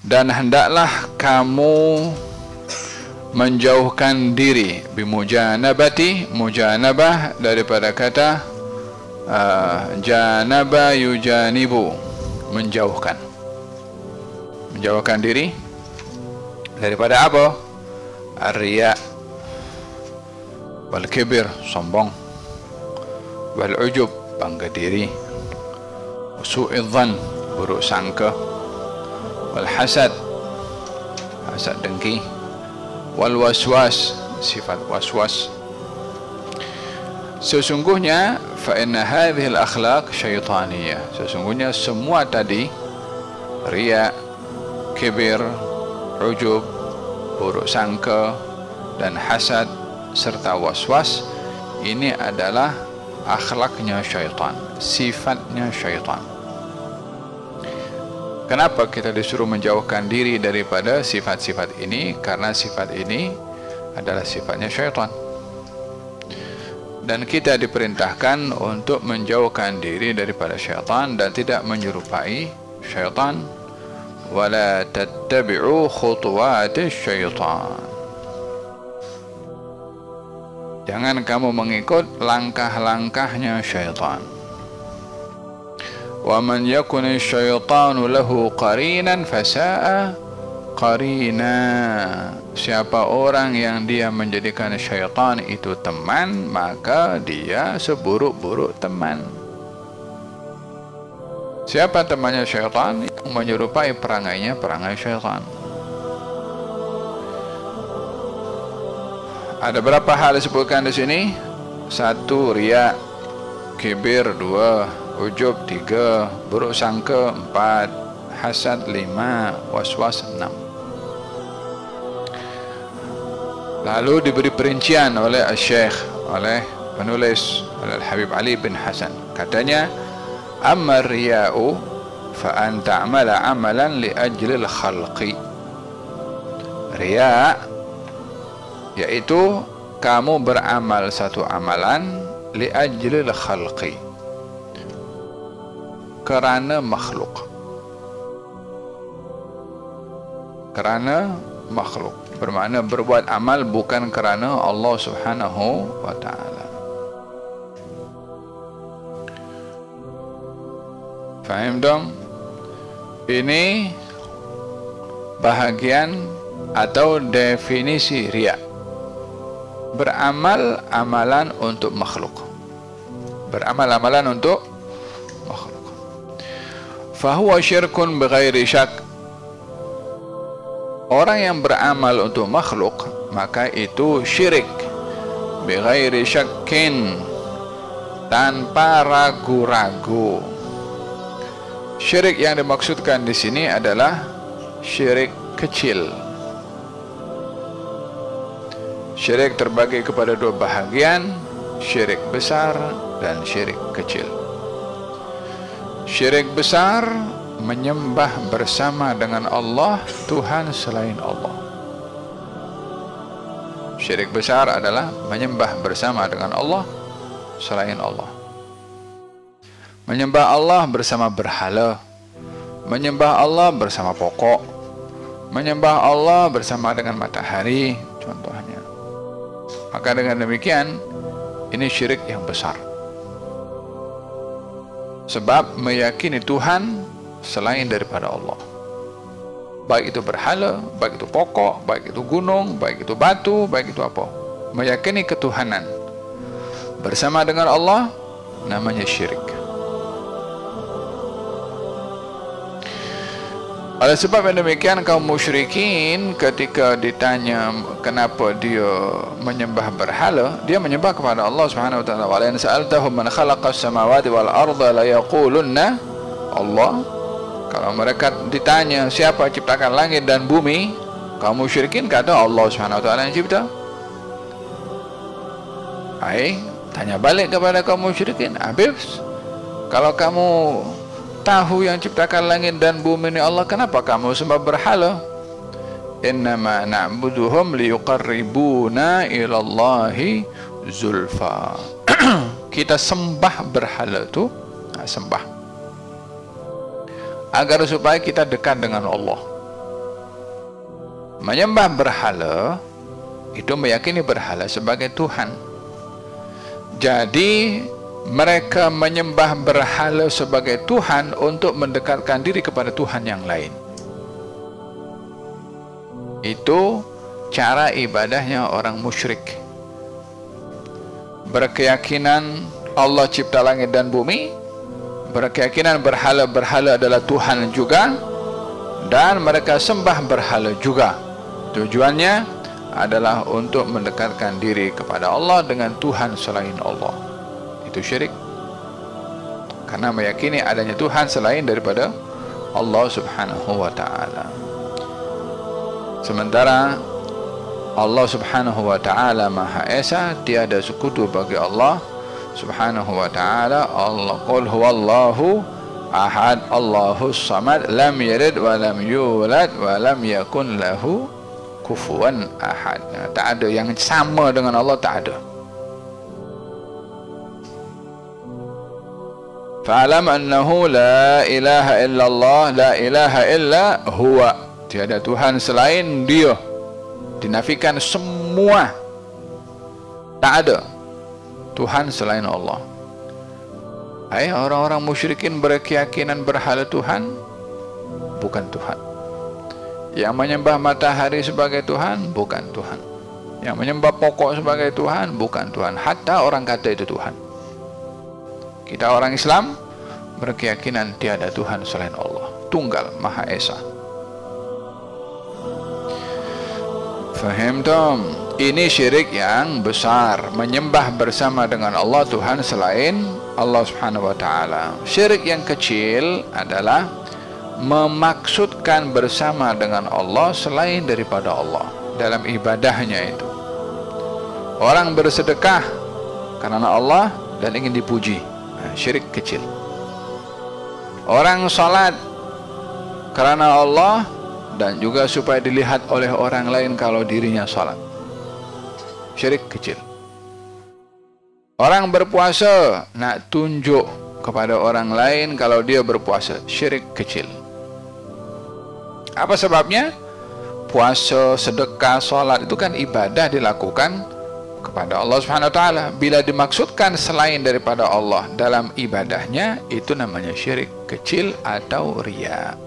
Dan hendaklah kamu menjauhkan diri, bimujanabati, mujanabah daripada kata janaba yujanibu, menjauhkan. Menjauhkan diri daripada apa? Ar-riya, wal kibir, sombong, wal ujub, bangga diri, su'idzan, buruk sangka, wal hasad, hasad dengki, wal waswas, sifat waswas. Sesungguhnya fa inna hadhihi al-akhlaq syaitaniyah, sesungguhnya semua tadi, riya, kibir, ujub, buruk sangka dan hasad serta waswas, ini adalah akhlaknya syaitan, sifatnya syaitan. Kenapa kita disuruh menjauhkan diri daripada sifat-sifat ini? Karena sifat ini adalah sifatnya syaitan. Dan kita diperintahkan untuk menjauhkan diri daripada syaitan dan tidak menyerupai syaitan. Wala tattabi'u khutuwatis syaitan. Jangan kamu mengikut langkah-langkahnya syaitan. Wa man yakun syaitanu lahu qarinan fasa'a qarina. Siapa orang yang dia menjadikan syaitan itu teman, maka dia seburuk-buruk teman. Siapa temannya syaitan? Yang menyerupai perangainya perangai syaitan. Ada berapa hal disebutkan di sini? 1, riya, kibir. 2, ujub. 3, buruk sangka. 4, hasad. 5, waswas. 6. Lalu diberi perincian oleh Syekh, oleh penulis, oleh Habib Ali bin Hasan. Katanya, amma riya'u fa an ta'mala amalan li ajlil khalqi. Riya' yaitu kamu beramal satu amalan li ajlil khalqi, kerana makhluk. Kerana makhluk bermakna berbuat amal bukan kerana Allah Subhanahu wa ta'ala. Faham dong? Ini bahagian atau definisi riya. Beramal amalan untuk makhluk. Beramal amalan untuk makhluk. Fahuwa syirkun bighairi syak. Orang yang beramal untuk makhluk, maka itu syirik bighairi syakkin, tanpa ragu-ragu. Syirik yang dimaksudkan di sini adalah syirik kecil. Syirik terbagi kepada 2 bahagian, syirik besar dan syirik kecil. Syirik besar menyembah bersama dengan Allah Tuhan selain Allah. Syirik besar adalah menyembah bersama dengan Allah selain Allah. Menyembah Allah bersama berhala, menyembah Allah bersama pokok, menyembah Allah bersama dengan matahari, contohnya. Maka dengan demikian, ini syirik yang besar. Sebab meyakini Tuhan selain daripada Allah, baik itu berhala, baik itu pokok, baik itu gunung, baik itu batu, baik itu apa, meyakini ketuhanan bersama dengan Allah, namanya syirik. Oleh sebab yang demikian, kaum musyrikin ketika ditanya kenapa dia menyembah berhala, dia menyembah kepada Allah Subhanahu wa taala. Wa la in sa'altahum man khalaqas samawati wal arda la yaqulunna Allah. Kalau mereka ditanya siapa ciptakan langit dan bumi, kaum musyrikin kata Allah Subhanahu wa taala yang cipta. Hai, tanya balik kepada kaum musyrikin, Habib, kalau kamu tahu yang ciptakan langit dan bumi ini Allah, kenapa kamu sembah berhala? Innama na'buduhum liyuqarribuna ilallahi zulfa. Kita sembah berhala itu, sembah agar supaya kita dekat dengan Allah. Menyembah berhala itu meyakini berhala sebagai Tuhan. Jadi mereka menyembah berhala sebagai Tuhan untuk mendekatkan diri kepada Tuhan yang lain. Itu cara ibadahnya orang musyrik. Berkeyakinan Allah cipta langit dan bumi, berkeyakinan berhala-berhala adalah Tuhan juga, dan mereka sembah berhala juga. Tujuannya adalah untuk mendekatkan diri kepada Allah dengan Tuhan selain Allah. Itu syirik, karena meyakini adanya Tuhan selain daripada Allah subhanahu wa ta'ala. Sementara Allah subhanahu wa ta'ala Maha Esa, tiada sekutu bagi Allah subhanahu wa ta'ala. Allah qul huwallahu ahad Allahus samad lam yalid wa lam yulad wa lam yakun lahu kufuwan ahad. Tak ada yang sama dengan Allah, tak ada. Fa'alam annahu la ilaha illallah la ilaha illa huwa. Tiada Tuhan selain Dia. Dinafikan semua. Tak ada Tuhan selain Allah. Orang-orang musyrikin berkeyakinan berhala Tuhan, bukan Tuhan. Yang menyembah matahari sebagai Tuhan, bukan Tuhan. Yang menyembah pokok sebagai Tuhan, bukan Tuhan. Hatta orang kata itu Tuhan. Kita orang Islam berkeyakinan tiada Tuhan selain Allah, Tunggal Maha Esa. Faham tom? Ini syirik yang besar, menyembah bersama dengan Allah Tuhan selain Allah subhanahu wa ta'ala. Syirik yang kecil adalah memaksudkan bersama dengan Allah selain daripada Allah dalam ibadahnya itu. Orang bersedekah karena Allah dan ingin dipuji, syirik kecil. Orang salat karena Allah dan juga supaya dilihat oleh orang lain kalau dirinya salat, syirik kecil. Orang berpuasa nak tunjuk kepada orang lain kalau dia berpuasa, syirik kecil. Apa sebabnya? Puasa, sedekah, salat itu kan ibadah dilakukan kepada Allah subhanahu wa ta'ala. Bila dimaksudkan selain daripada Allah dalam ibadahnya, itu namanya syirik kecil atau riya.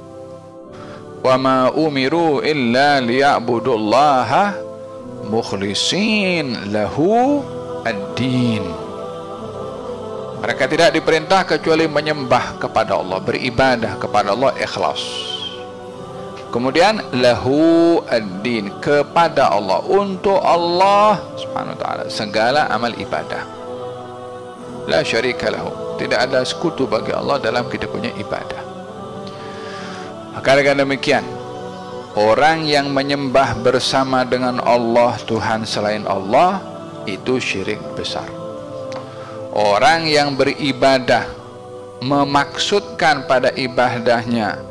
Wa ma umiru illa liya'budullaha mukhlisin lahu ad-din. Mereka tidak diperintah kecuali menyembah kepada Allah, beribadah kepada Allah ikhlas. Kemudian lahu ad-din, kepada Allah, untuk Allah subhanahu wa ta'ala segala amal ibadah. La syarika lahu, tidak ada sekutu bagi Allah dalam kita punya ibadah. Maka dengan demikian, orang yang menyembah bersama dengan Allah Tuhan selain Allah, itu syirik besar. Orang yang beribadah memaksudkan pada ibadahnya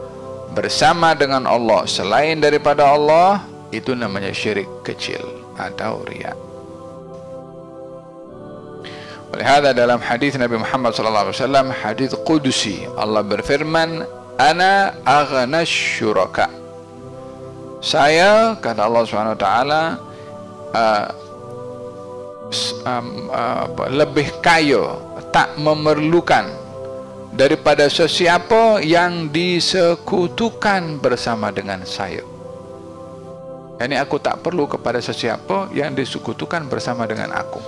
bersama dengan Allah selain daripada Allah, itu namanya syirik kecil atau riya. Oleh hadza dalam hadis Nabi Muhammad sallallahu alaihi wasallam, hadis qudsi, Allah berfirman, ana aghnas syuraka. Saya, kata Allah Subhanahu wa taala, lebih kaya, tak memerlukan daripada sesiapa yang disekutukan bersama dengan saya. Yani aku tak perlu kepada sesiapa yang disekutukan bersama dengan aku.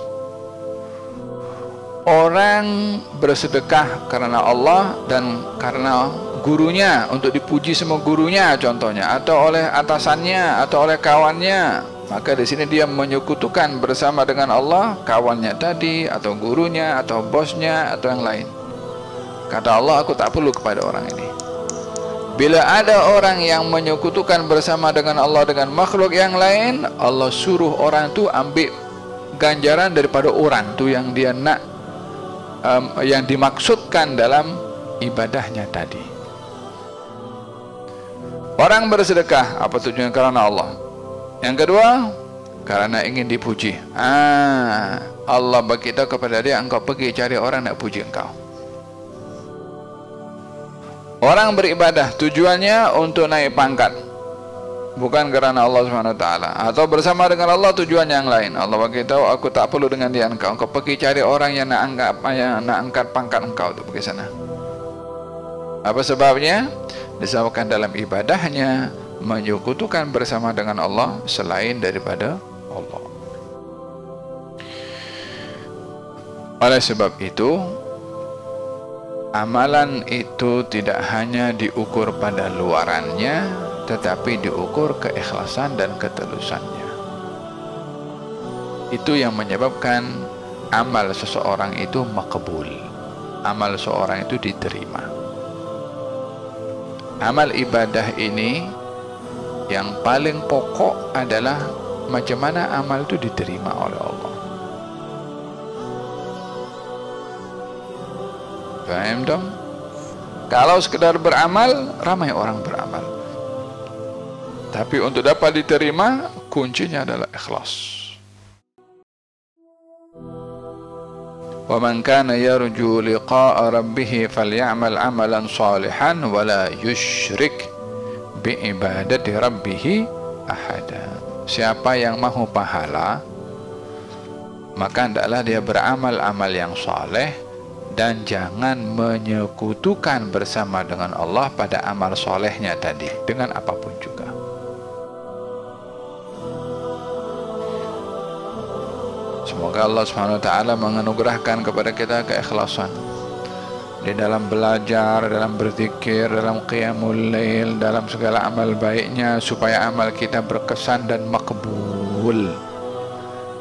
Orang bersedekah karena Allah dan karena gurunya, untuk dipuji sama gurunya contohnya, atau oleh atasannya atau oleh kawannya, maka di sini dia menyekutukan bersama dengan Allah kawannya tadi, atau gurunya, atau bosnya, atau yang lain. Kata Allah, aku tak perlu kepada orang ini. Bila ada orang yang menyekutukan bersama dengan Allah dengan makhluk yang lain, Allah suruh orang tu ambil ganjaran daripada orang tu yang dia nak, yang dimaksudkan dalam ibadahnya tadi. Orang bersedekah, apa tujuannya? Karena Allah. Yang kedua, karena ingin dipuji. Allah berkata kepada dia, engkau pergi cari orang nak puji engkau. Orang beribadah tujuannya untuk naik pangkat, bukan karena Allah Subhanahu wa taala, atau bersama dengan Allah tujuan yang lain. Allah beritahu, aku tak perlu dengan dia engkau pergi cari orang yang nak angkat pangkat engkau tu pergi sana. Apa sebabnya? Disebabkan dalam ibadahnya menyekutukan bersama dengan Allah selain daripada Allah. Oleh sebab itu, amalan itu tidak hanya diukur pada luarannya, tetapi diukur keikhlasan dan ketulusannya. Itu yang menyebabkan amal seseorang itu makbul, amal seseorang itu diterima. Amal ibadah ini yang paling pokok adalah macam mana amal itu diterima oleh Allah. Faham dong? Kalau sekedar beramal, ramai orang beramal. Tapi untuk dapat diterima, kuncinya adalah ikhlas. وَمَنْ كَانَ يَرْجُو لِقَاءَ رَبِّهِ فَلْيَعْمَلْ عَمَلًا صَالِحًا وَلَا يُشْرِكْ بِعِبَادَةِ رَبِّهِ أَحَدًا. Siapa yang mahu pahala, maka hendaklah dia beramal amal yang saleh dan jangan menyekutukan bersama dengan Allah pada amal salehnya tadi dengan apapun juga. Semoga Allah Subhanahu wa taala menganugerahkan kepada kita keikhlasan di dalam belajar, dalam berzikir, dalam qiyamul lail, dalam segala amal baiknya, supaya amal kita berkesan dan makbul.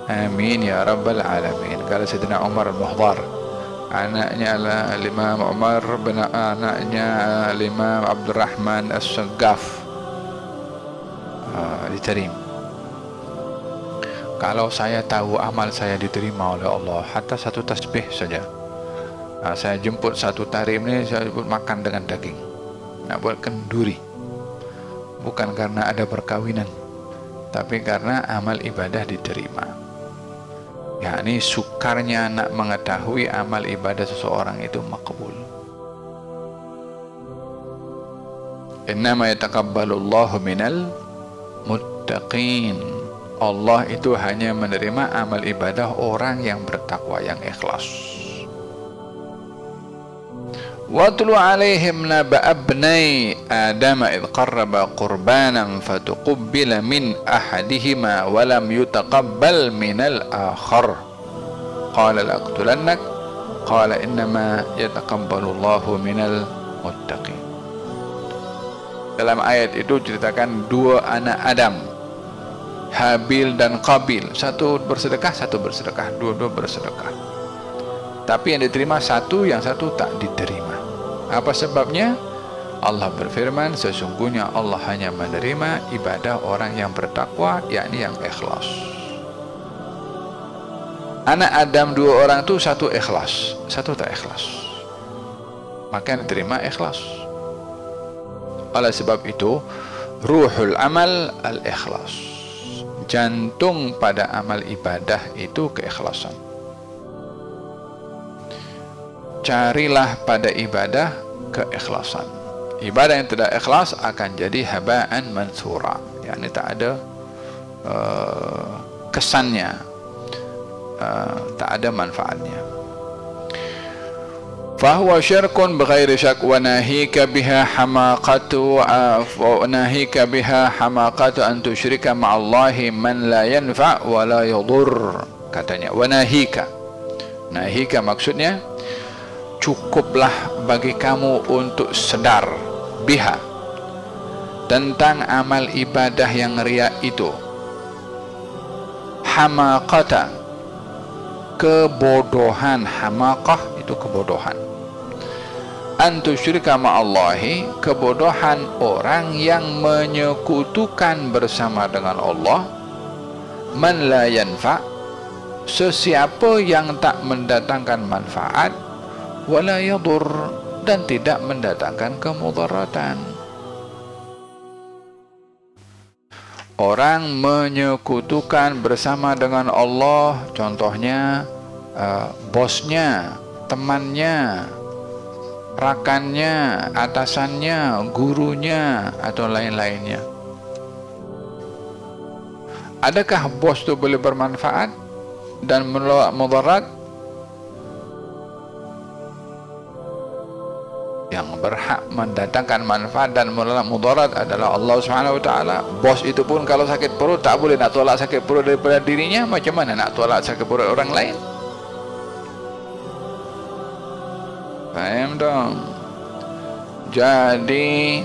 Amin ya rabbal alamin. Kala Sayyidina Umar al-Muhdar, anaknya Imam Umar bin anaknya Imam Abdurrahman As-Saggaf diterima. Kalau saya tahu amal saya diterima oleh Allah, hatta satu tasbih saja, saya jemput satu tarim ni, saya jemput makan dengan daging, nak buat kenduri, bukan karena ada perkawinan, tapi karena amal ibadah diterima. yakni sukarnya nak mengetahui amal ibadah seseorang itu makbul. Innama yataqabbalullahu minal muttaqin. Allah itu hanya menerima amal ibadah orang yang bertakwa, yang ikhlas. Watlu alaihim naba abnai Adam idh qarraba qurbanan fatuqabbala min ahadihima wa lam yutaqabbal minal akhar. Qala laqtulannak qala innama yataqabbalullahu minal muttaqin. Dalam ayat itu ceritakan dua anak Adam, Habil dan Qabil. Satu bersedekah, dua-dua bersedekah. Tapi yang diterima satu, yang satu tak diterima. Apa sebabnya? Allah berfirman, sesungguhnya Allah hanya menerima ibadah orang yang bertakwa, yakni yang ikhlas. Anak Adam dua orang itu, satu ikhlas, satu tak ikhlas. Maka yang diterima ikhlas. Oleh sebab itu, ruhul amal al-ikhlas. Jantung pada amal ibadah itu keikhlasan. Carilah pada ibadah keikhlasan. Ibadah yang tidak ikhlas akan jadi haba'an mansura, yakni tak ada kesannya, tak ada manfaatnya. Fahuwa syirkun bighairi syak wa nahika biha hamaqatu an tusyrika ma'allahi man la yanfa' wa la yadur. Katanya wa nahika maksudnya cukuplah bagi kamu untuk sedar biha tentang amal ibadah yang riya itu, hamaqata kebodohan. Hamaqah itu kebodohan. Antusyrika ma'allahi, kebodohan orang yang menyekutukan bersama dengan Allah, man la yanfa', sesiapa yang tak mendatangkan manfaat, wala yadur, dan tidak mendatangkan kemudaratan. Orang menyekutukan bersama dengan Allah, contohnya bosnya, temannya, rakannya, atasannya, gurunya, atau lain-lainnya. Adakah bos itu boleh bermanfaat dan menolak mudarat? Yang berhak mendatangkan manfaat dan menolak mudarat adalah Allah Subhanahu wa taala. Bos itu pun kalau sakit perut tak boleh nak tolak sakit perut daripada dirinya, macam mana nak tolak sakit perut orang lain? Faham dong? Jadi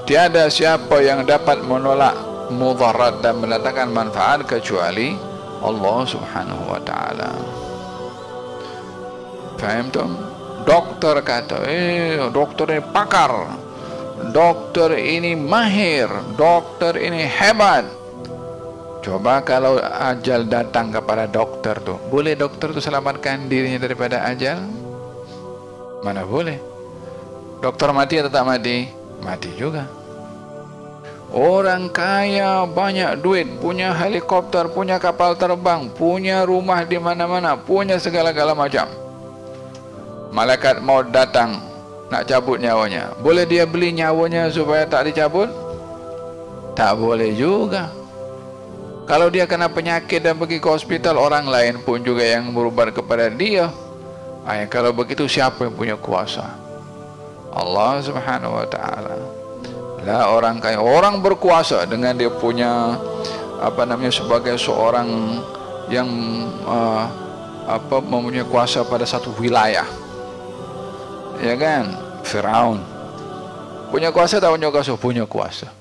tiada siapa yang dapat menolak mudarat dan mendatangkan manfaat kecuali Allah Subhanahu wa taala. Faham tu? Doktor kata, doktor ini pakar, doktor ini mahir, doktor ini hebat. Coba kalau ajal datang kepada doktor tu, boleh doktor tu selamatkan dirinya daripada ajal? Mana boleh. Doktor mati atau tak mati? Mati juga. Orang kaya, banyak duit, punya helikopter, punya kapal terbang, punya rumah di mana-mana, punya segala-gala macam. Malaikat maut datang nak cabut nyawanya. Boleh dia beli nyawanya supaya tak dicabut? Tak boleh juga. Kalau dia kena penyakit dan pergi ke hospital, orang lain pun juga yang berubat kepada dia. Kalau begitu siapa yang punya kuasa? Allah Subhanahu wa taala. Lah orang kaya, orang berkuasa dengan dia punya sebagai seorang yang mempunyai kuasa pada satu wilayah. Ya kan? Firaun punya kuasa tak punya kuasa? Punya kuasa.